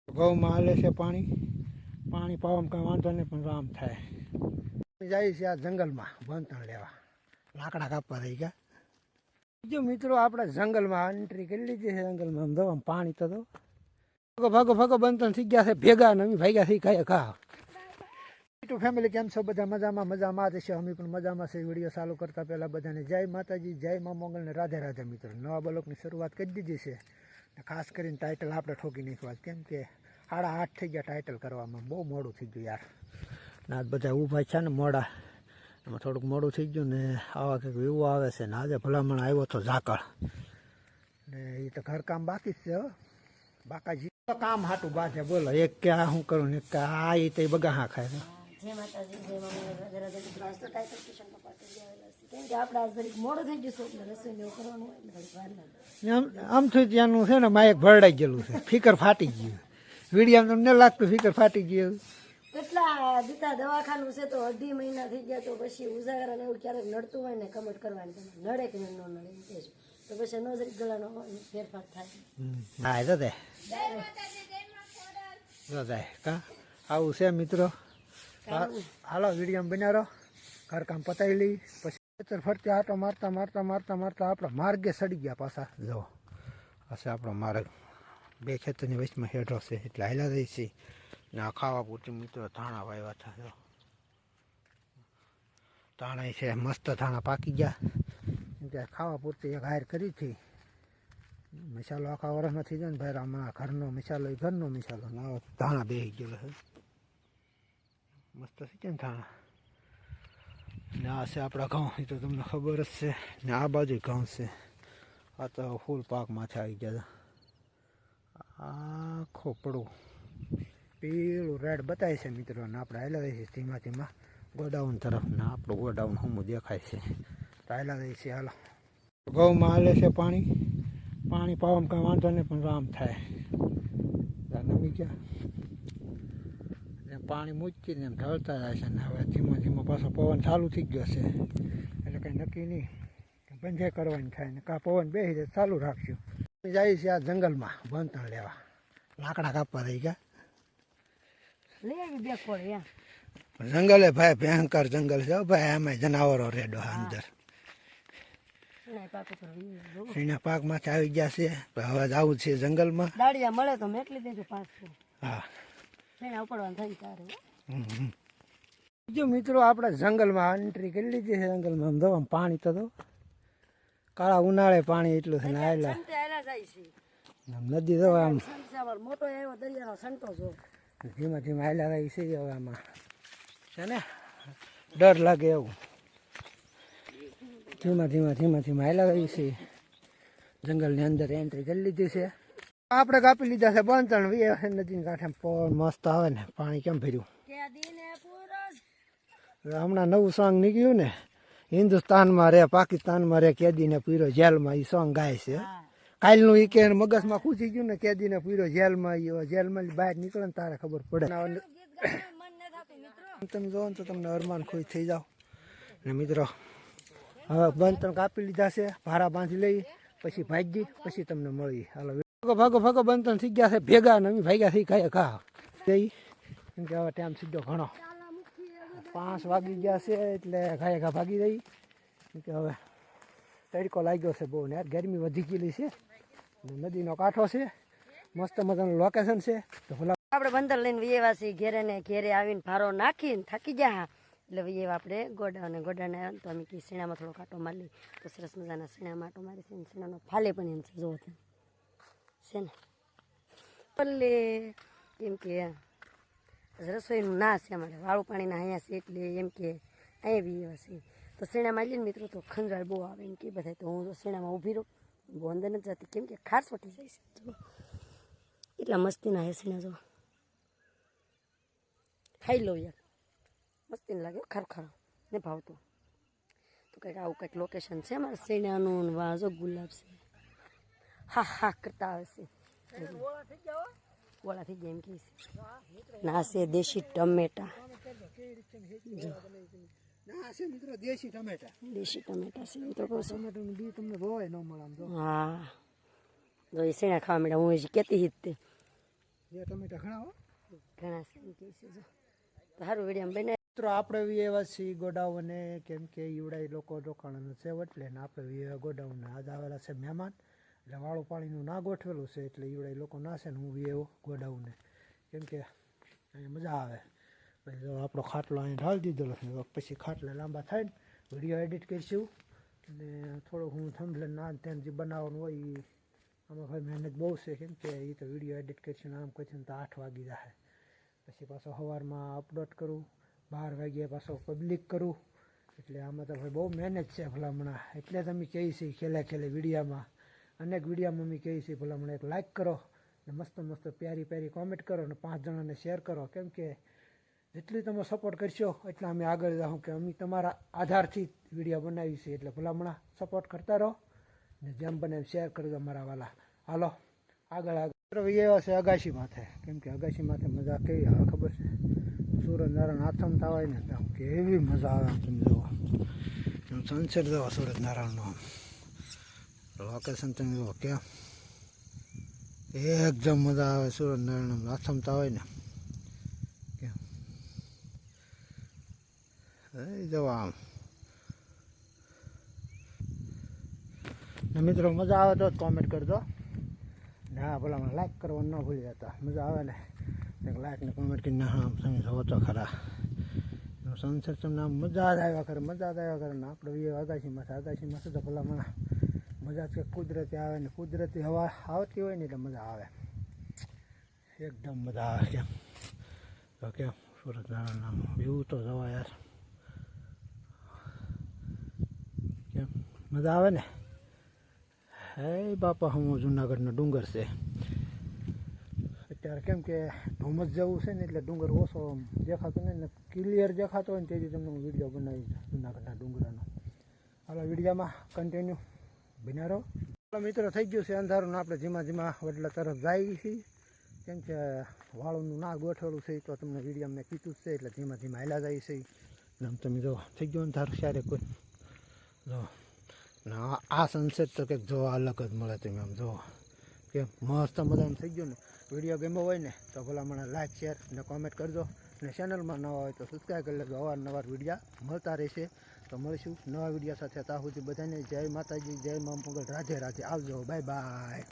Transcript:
ઘઉંમાં હાલે છે પાણી પાવામાં કંઈ વાંધો નહીં, પણ આમ થાય. જાય છે આ જંગલમાં બંધણ લેવા, લાકડા કાપવા થઈ ગયા. બીજું મિત્રો આપણે જંગલમાં એન્ટ્રી કરી લીધી છે. જંગલમાં આમ દો, આમ પાણી તો દો. ભાગો ભાગો બંધણ થઈ ગયા છે ભેગા, ને અમે ભાગ્યા થઈ ગયા ઘા. યુટ્યુબ ફેમિલી કેમ છો? બધા મજામાં રહેશે. અમે પણ મજામાં છે. વિડીયો ચાલુ કરતા પહેલાં બધાને જય માતાજી, જય મા મોગલ ને રાધે રાધે. મિત્રો નવા બ્લોગની શરૂઆત કરી દીધી છે. ખાસ કરીને ટાઇટલ આપણે ઠોકી નાખવા, કેમ કે 8:30 થઈ ગયા ટાઇટલ કરવામાં. બહુ મોડું થઈ ગયું યાર. ના બધા ઊભા છે ને મોડા, એમાં થોડુંક મોડું થઈ ગયું ને. આવા કંઈક વિવો આવે છે ને. આજે ભલામણ આવ્યો હતો ઝાકળ ને. એ તો ઘરકામ બાકી જ છે હો. બાકાજી કામ હાટું બાંધે. બોલો એક કે આ શું કરું ને, કે આ એ તો બગા હા ખાય છે. જય માતાજી, જય મમ્મી રાધે રાધે. મિત્રો તો ટાઇટલ કિશન પપ્પા થઈ આવેલા છે, કેમ કે આપણે આજ જરીક મોડું થઈ ગયું છે, એટલે રસોઈ લેવું કરવાનું હોય એટલે ઘડી વાર લાગે. આમ થયું ત્યાંનું છે ને, માયક ભરડાઈ ગયેલું છે. ફિકર ફાટી ગયું. વિડીયો તમને લાગતું ફિકર ફાટી ગયું. કેટલા દીતા દવાખાનું છે તો 2.5 મહિના થઈ ગયા. તો પછી ઉજાગરા ને એવું ક્યારેક નડતું હોય ને, કમેન્ટ કરવાની તમે નડે કે ન નડે એમ કહેજો. તો પછી નો જરીક ગળાનો ફેરફાર થાય. હા તો દે કા આવું છે મિત્રો. હાલો વિડીયો બનાવો, ઘરકામ પતાવી લઈ પછી ફરતી આટો મારતા મારતા મારતા મારતા આપણે માર્ગે સડી ગયા પાછા. જો હશે આપણો માર્ગ, 2 ખેતરની વચમાં હેઠો છે એટલે હાલા રહી છે. ને આ ખાવા પૂરતી મિત્રો ધાણા વાવ્યા હતા. જો ધાણા છે મસ્ત, ધાણા પાકી ગયા. ત્યાં ખાવા પૂરતી એક હાર કરી હતી. મસાલો આખા વર્ષમાં થઈ જાય ને ભાઈ, આમાં ઘરનો મસાલો, એ ઘરનો મસાલો. ને ધાણા બેસી ગયેલો છે મસ્ત છે કે ધાણા. ને આ છે આપણા ઘઉં, એ તો તમને ખબર જ છે. ને આ બાજુ ઘઉં છે. આ તો ફૂલ પાકમાંથી આવી ગયા. આખો પડું પીળું રેડ બતાવે છે મિત્રો. ને આપણે હાલા રહીએ છીએ ધીમા ધીમા ગોડાઉન તરફ. ને આપણું ગોડાઉન હમું દેખાય છે. તો હાલા રહીએ છીએ. હાલો ઘઉંમાં હાલે છે પાણી પાવામાં કંઈ વાંધો નહીં, પણ આમ થાય. નમી ગયા પાણી મૂકીને એમ ઢળતા જાય છે. ને હવે ધીમો ધીમો પાછો પવન ચાલુ થઈ ગયો છે, એટલે કંઈ નક્કી નહીં બંધે કરવાની થાય ને. કાં પવન બેસી જાય ચાલુ રાખશું. જાય છે આ જંગલમાં બંધણ લેવા, લાકડા કાપવા થઈ ગયા. જંગલે ભાઈ ભયંકર જંગલ છે ભાઈ. આમાં જનાવરો રેડો અંદર. એના પાકમાંથી આવી ગયા છે. હવે જવું છે જંગલમાં. દાડિયા મળે તો મેકલી દેજો 500. હા ઉપાડવાનું થાય તારે. બીજું મિત્રો આપણે જંગલમાં એન્ટ્રી કરી લીધી છે. જંગલમાં આમ દો, આમ પાણી તો દો. કાળા ઉનાળે પાણી એટલું છે ને. આયલા નદી દો, આમ મોટો આવ્યો દરિયાનો સંતો જો. ધીમા ધીમા આયલા રહી છે. હવે આમાં છે ને ડર લાગે એવું. ધીમા ધીમા ધીમા ધીમા આયલા રહી છે. જંગલની અંદર એન્ટ્રી કરી લીધી છે. આપણે કાપી લીધા છે બંધણ. નદીની કાંઠે પવન મસ્ત આવે ને. પાણી કેમ ભર્યું. હમણાં નવું સોંગ નીકળ્યું ને, હિન્દુસ્તાનમાં રે પાકિસ્તાનમાં રે કેદીને પૂરો જેલમાં. એ સોંગ ગાય છે. કાલનું એ કે મગજમાં ખૂચી ગયું ને, કેદીને પૂરો જેલમાં. જેલમાં બહાર નીકળે ને તારે ખબર પડે. તમે જોવો ને તો તમને અરમાન ખુશ થઈ જાઓ. ને મિત્રો હવે બંધણ કાપી લીધા છે. ભારા બાંધી લઈ પછી ભાગી, પછી તમને મળી. હાલો ભાગો ભાગો બંધણ થઈ ગયા છે ભેગા, ને અમે ભાગ્યા થઈ ગયા ઘા. કેમ કે હવે ટાઈમ સીધો ઘણો 5 વાગી ગયા છે, એટલે ઘાએ ઘા ભાગી રહી. કેમ કે હવે તડકો લાગ્યો છે બહુ ને યાર. ગરમી વધી ગયેલી છે. નદીનો કાંઠો છે, મસ્ત મજાનું લોકેશન છે. તો આપણે બંદર લઈને વિયેવા છીએ ઘેરે ને. ઘેરે આવીને ભારો નાખીને થાકી ગયા એટલે વિયેવા આપણે ગોડાને તો અમે કે શીણામાં થોડો કાંટો મારી તો સરસ મજાના શીણામાં આટો મારી છે. શીણાનો ફાલે પણ એમ છે જોવો છે ને. પલ્લે એમ કે રસોઈનું ના છે અમારે, વાળું પાણીના અહીંયા છે એટલે એમ કે અહીંયા વિયેવા છે. તો શીણામાં લઈને મિત્રો તો ખંજવાળ બહુ આવે એમ કે બધા. તો હું તો શીણામાં ઊભી રહું, બહુ અંદર નથી જતી, કેમ કે ખાર સોટી જાય છે. એટલા મસ્તીના હે શીણા જો. ખાઈ લો યાર, મસ્તી લાગે ખરખર ને ભાવતો. તો કંઈક આવું કંઈક લોકેશન છે અમારે શીણાનું. વાજો ગુલાબ છે, હા હા કરતા આવે છે. ગોળા થઈ ગયા એમ કે ના છે દેશી ટમેટા. દેશી ટમેટા છે મિત્રો. ટમેટાનું બી તમને ભવાય ન મળે. હા જો એ શેણા ખાવા માંડ્યા. હું હજી કહેતી જ તે જે ટમેટા ઘણા હો ઘણા છે એમ કહે છે જો તો સારું વિડીયો બને મિત્રો આપણે બી એવા છીએ ગોડાઉને કેમ કે ઈવડાઈ લોકો રોકાણ છે એટલે ને આપણે બી એવા ગોડાઉને આજ આવેલા છે મહેમાન એટલે વાળું પાણીનું ના ગોઠવેલું છે એટલે ઈવડાઈ લોકો ના છે ને હું બી એવો ગોડાઉને કેમ કે અહીંયા મજા આવે પછી જો આપણો ખાટલો અહીં ઢાળી દીધેલો છે પછી ખાટલા લાંબા થાય ને વિડીયો એડિટ કરીશું અને થોડુંક હું થંભલે ના તેમ જે બનાવવાનું હોય એ આમાં ભાઈ મહેનત બહુ છે કેમ કે એ તો વિડીયો એડિટ કરીશું ને આમ કરીશું તો 8 વાગી જાય પછી પાછો સવારમાં અપલોડ કરું 12 વાગ્યે પાછો પબ્લિક કરું એટલે આમાં તો ભાઈ બહુ મહેનત છે ભલામણા એટલે તમે કહી છીએ ખેલે વિડીયામાં અનેક વિડીયામાં અમે કહીએ છીએ ભલામણા એક લાઇક કરો ને મસ્ત પ્યારી કોમેન્ટ કરો અને 5 જણાને શેર કરો કેમ કે જેટલી તમે સપોર્ટ કરશો એટલા અમે આગળ જાઉં કે અમે તમારા આધારથી વિડીયો બનાવી છે એટલે ભલામણા સપોર્ટ કરતા રહો ને જેમ બને શેર કરજો મારા વાલા હાલો આગળ એવા છે અગાશી માથે કેમ કે અગાશી માથે મજા કેવી આવે ખબર છે સૂરજનારાયણ આથમતા હોય ને આમ કેવી મજા આવે આમ તમે જુઓ એમ સનસેટ જુઓ સૂરજનારાયણનો આમ લોકેશન તમે જુઓ કેમ એકદમ મજા આવે સૂરજનારાયણ આથમતા હોય ને કેમ એ જવા આમ ને મિત્રો મજા આવે તો જ કોમેન્ટ કરજો ને હા ભલા મને લાઈક કરવાનું ન ભૂલી જતા મજા આવે ને એક લાઈક ને કોમેન્ટ કરીને હા તમે જોવો તો ખરા સનસેટ તમને આમ મજા જ આવ્યા કરે ને આપણે એ અગાશીમાં છે તો ભલા મને મજા કે કુદરતી આવે ને કુદરતી હવા આવતી હોય ને એટલે મજા આવે એકદમ મજા આવે કેમ તો કેમ સૂરજનારાયણ વ્યૂ તો જવા યાર કેમ મજા આવે ને હે બાપા હું જુનાગઢનો ડુંગર છે અત્યારે કેમ કે ધુમ્મસ જેવું છે ને એટલે ડુંગર ઓછો દેખાતો ને ક્લિયર દેખાતો હોય ને તેથી તમને હું વિડીયો બનાવી જુનાગઢના ડુંગરાનો હાલો વિડીયોમાં કન્ટિન્યુ બન્યા રહો મિત્રો થઈ ગયું છે અંધારું ને આપણે ધીમા વડલા તરફ જાય છીએ કેમ કે વાળુનું ના ગોઠવેલું છે તો તમને વિડીયો મેં કીધું જ છે એટલે ધીમા હાલ્યા જાય છે આમ તમે જો થઈ ગયું અંધારું ક્યારે કોઈ જો ના આ સનસેટ તો કંઈક જોવા અલગ જ મળે તમે આમ જુઓ કે મસ્ત મજાનું થઈ ગયું ને વિડીયો ગમ્યો હોય ને તો ભલા મને લાઈક શેર ને કોમેન્ટ કરજો અને ચેનલમાં નવા હોય તો સબસ્ક્રાઈબ કરી લેજો અવારનવાર વિડીયો મળતા રહેશે તો મળીશું નવા વિડીયો સાથે ત્યાં સુધી બધાને જય માતાજી જય મા મંગળ રાધે આવજો બાય